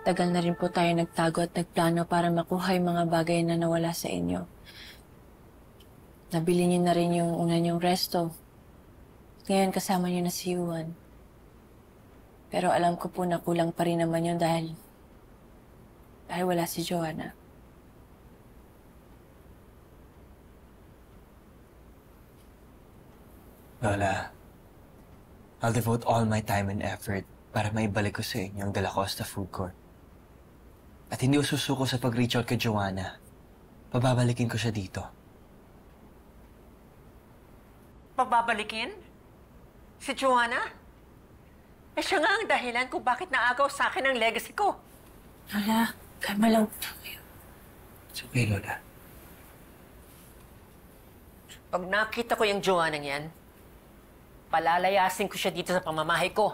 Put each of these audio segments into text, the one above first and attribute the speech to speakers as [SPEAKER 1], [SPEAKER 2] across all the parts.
[SPEAKER 1] Matagal na rin po tayo nagtago at nagplano para makuha yung mga bagay na nawala sa inyo. Nabili niyo na rin yung una niyong resto. Ngayon kasama niyo na si Yuan. Pero alam ko po na kulang pa rin naman yun dahil wala si Joanna.
[SPEAKER 2] Lola, I'll devote all my time and effort para maibalik ko sa inyo ang Dela Costa Food Court. At hindi ko susuko sa pag-reach out kay Joanna. Pababalikin ko siya dito.
[SPEAKER 3] Pababalikin? Si Joanna? Eh siya nga ang dahilan kung bakit naagaw sa akin ang legacy ko.
[SPEAKER 1] Lola, kalma lang po kayo.
[SPEAKER 2] It's okay, Lola.
[SPEAKER 3] Pag nakita ko yung Joanna yan, palalayasin ko siya dito sa pamamahay ko.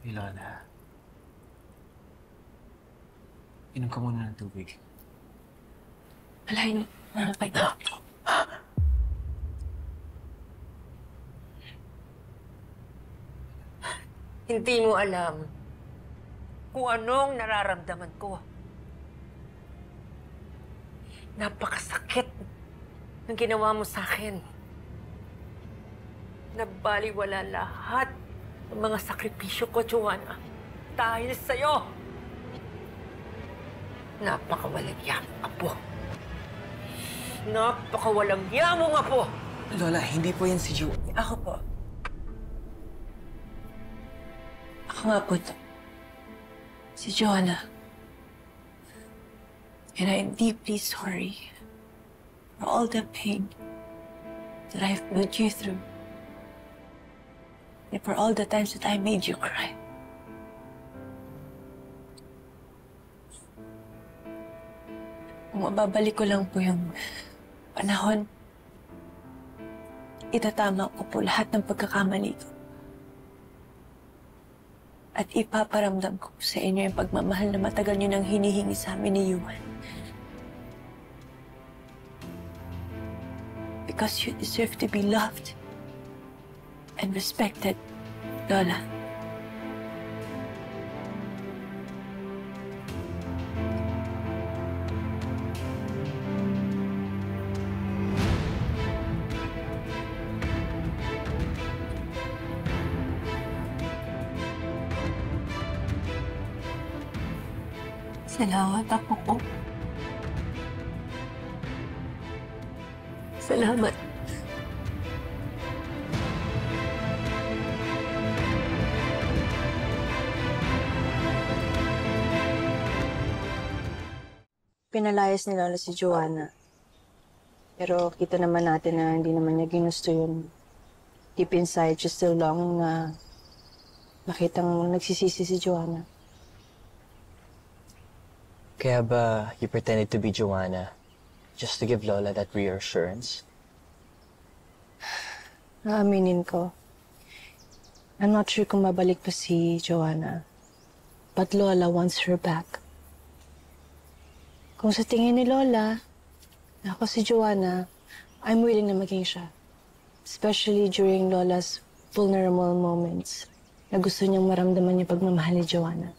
[SPEAKER 2] Hey, Lola. Inom ka muna ng tubig.
[SPEAKER 1] Malay na.
[SPEAKER 3] Hindi mo alam kung anong nararamdaman ko. Napakasakit ng ginawa mo sa akin. Nabaliwala lahat ng mga sakripisyo ko, Joanna. Dahil sa'yo. Napakawalang yamong apo. Napakawalang yamong apo!
[SPEAKER 2] Lola, hindi po yan si Joanna.
[SPEAKER 1] Ako po. Ako nga po to. Si Joanna. And I'm deeply sorry for all the pain that I've put you through. And for all the times that I made you cry. Kung mababalik ko lang po yung panahon, itatama ko po lahat ng pagkakamali ko. At ipaparamdam ko sa inyo yung pagmamahal na matagal nyo nang hinihingi sa amin ni Yuan. Because you deserve to be loved and respected, Lola. Salamat ako po. Salamat.
[SPEAKER 4] Pinalayas ni Lola si Joanna. Pero kita naman natin na hindi naman niya ginusto yun. Deep inside, she's still longing na makitang nagsisisi si Joanna.
[SPEAKER 2] Kaya ba you pretended to be Joanna just to give Lola that reassurance?
[SPEAKER 4] Aaminin ko. I'm not sure kung mabalik pa si Joanna. But Lola wants her back. Kung sa tingin ni Lola, na ako si Joanna, I'm willing na maging siya. Especially during Lola's vulnerable moments na gusto niyang maramdaman niya pagmamahal ni Joanna.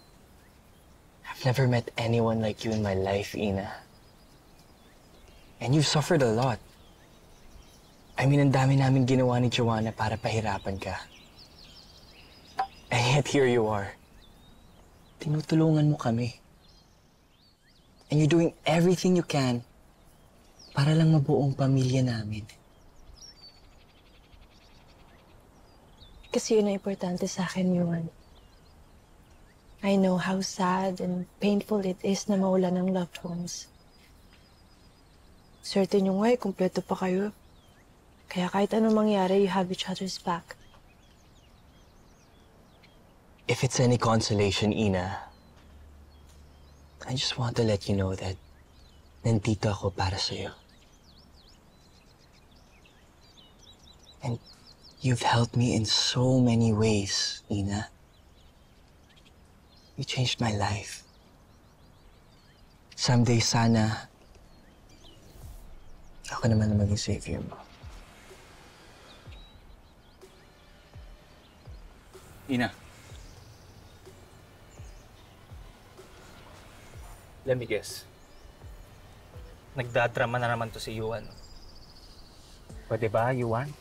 [SPEAKER 2] I've never met anyone like you in my life, Ina. And you've suffered a lot. I mean, ang dami namin ginawa ni Joanna para pahirapan ka. And yet here you are. Tinutulungan mo kami. And you're doing everything you can para lang mabuong pamilya namin.
[SPEAKER 4] Kasi yun ang importante sa akin, Yuan. I know how sad and painful it is na mawala ng loved ones. Certain yung way, kumpleto pa kayo. Kaya kahit anong mangyari, you have each other's back.
[SPEAKER 2] If it's any consolation, Ina, I just want to let you know that nandito ako para sa'yo. And you've helped me in so many ways, Ina. You changed my life. Someday, sana, ako naman na maging savior mo.
[SPEAKER 5] Ina, Let me guess. Nagdadrama na naman to si Yuan. Pwede ba, Yuan?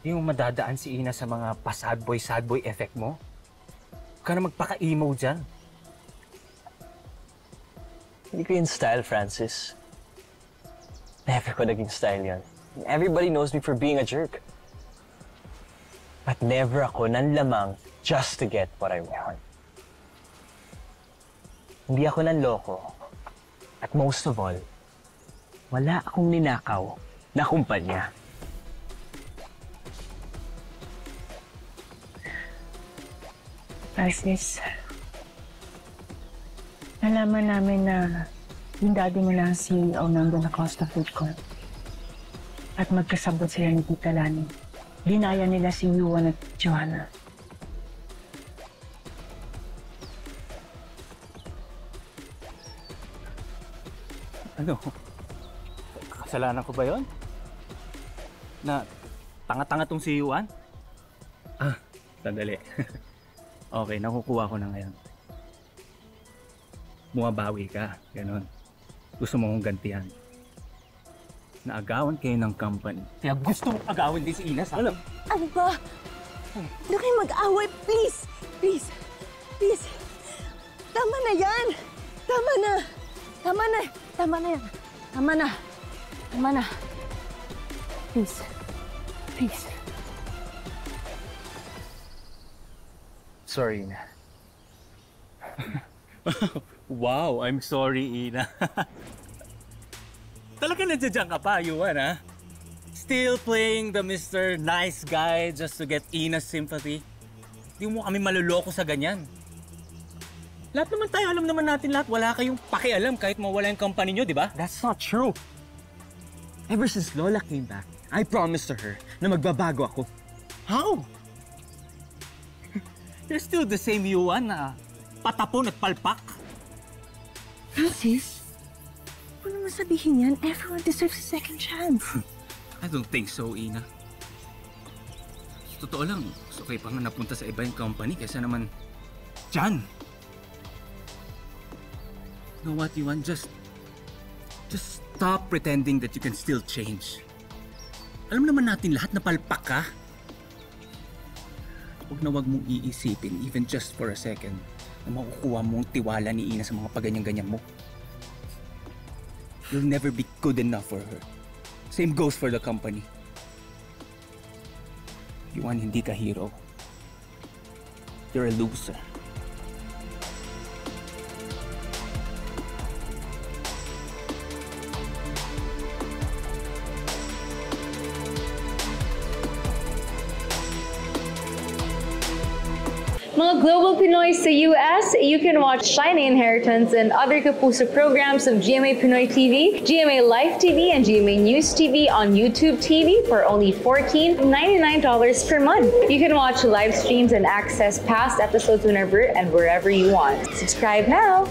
[SPEAKER 5] Di mo madadaan si Ina sa mga pa-sad boy effect mo? Huwag ka na magpaka-emo dyan.
[SPEAKER 2] Hindi ko yung style, Francis. Never ko naging style yan. Everybody knows me for being a jerk. But never ako nanlamang just to get what I want. Hindi ako nanloko. At most of all, wala akong ninakaw na kumpanya.
[SPEAKER 4] Francis, nalaman namin na yung daddy mo na ang CEO ng Costa Food Corp. At magkasabot sila ni Tita Lani. Dinaya nila si Yuan at Joanna.
[SPEAKER 5] Ano? Kasalanan ko ba yon? Na tanga-tanga tong si Yuan? Sandali. Okay, nakukuha ko na ngayon. Bumabawi ka, ganon. Gusto mo kong gantihan. Naagawan kayo ng company. Kaya gusto mong agawin din si Ina sa alam.
[SPEAKER 6] Ano ba? Huwag kayo mag-away, please! Please! Please! Tama na yan! Tama na! Tama na! Tama na yan! Tama na! Tama na! Please! Please!
[SPEAKER 2] Sorry, Ina.
[SPEAKER 5] Wow, I'm sorry, Ina. Talaga nandiyan ka pa, Yuan, ha? Still playing the Mr. Nice Guy just to get Ina's sympathy? Di mo kami maluloko sa ganyan. Lahat naman tayo, alam naman natin lahat. Wala kayong pakialam kahit mawala yung company nyo, di ba?
[SPEAKER 2] That's not true. Ever since Lola came back, I promised to her na magbabago ako.
[SPEAKER 5] How? You're still the same Yuan na patapon at palpak.
[SPEAKER 6] Francis? Huwag naman sabihin yan. Everyone deserves a second chance.
[SPEAKER 5] I don't think so, Ina. Totoo lang, so okay pa nga napunta sa iba yung company kaysa naman dyan. You know what, Yuan? Just stop pretending that you can still change. Alam naman natin lahat na palpak ka. Huwag na huwag mong iisipin, even just for a second, na makukuha mong tiwala ni Ina sa mga paganyan-ganyan mo. You'll never be good enough for her. Same goes for the company. Yuan, hindi ka hero. You're a loser.
[SPEAKER 7] Mga Global Pinoy sa US, you can watch Shiny Inheritance and other Kapuso programs of GMA Pinoy TV, GMA Live TV, and GMA News TV on YouTube TV for only $14.99 per month. You can watch live streams and access past episodes whenever and wherever you want. Subscribe now!